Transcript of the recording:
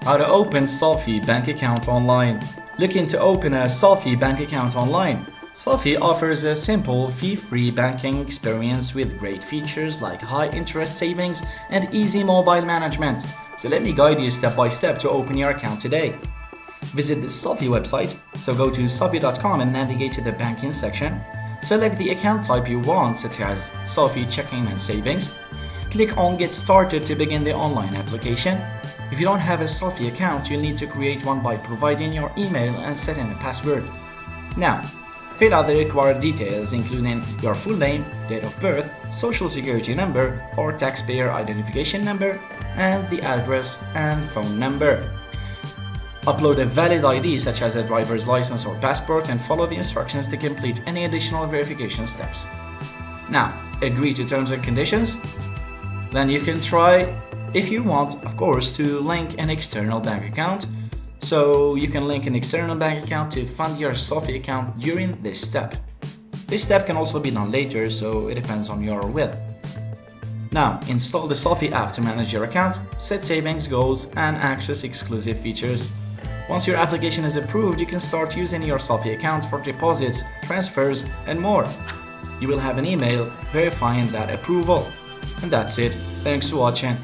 How to open Sofi bank account online. Looking to open a Sofi bank account online? Sofi offers a simple, fee-free banking experience with great features like high interest savings and easy mobile management. So let me guide you step by step to open your account today. Visit the Sofi website, so go to sofi.com and navigate to the banking section. Select the account type you want, such as Sofi checking and savings. Click on Get Started to begin the online application. If you don't have a Sofi account, you'll need to create one by providing your email and setting a password. Now, fill out the required details including your full name, date of birth, social security number or taxpayer identification number, and the address and phone number. Upload a valid ID such as a driver's license or passport and follow the instructions to complete any additional verification steps. Now, agree to terms and conditions? Then you can try, if you want, of course, to link an external bank account. So you can link an external bank account to fund your Sofi account during this step. This step can also be done later, so it depends on your will. Now, install the Sofi app to manage your account, set savings goals, and access exclusive features. Once your application is approved, you can start using your Sofi account for deposits, transfers, and more. You will have an email verifying that approval. And that's it. Thanks for watching.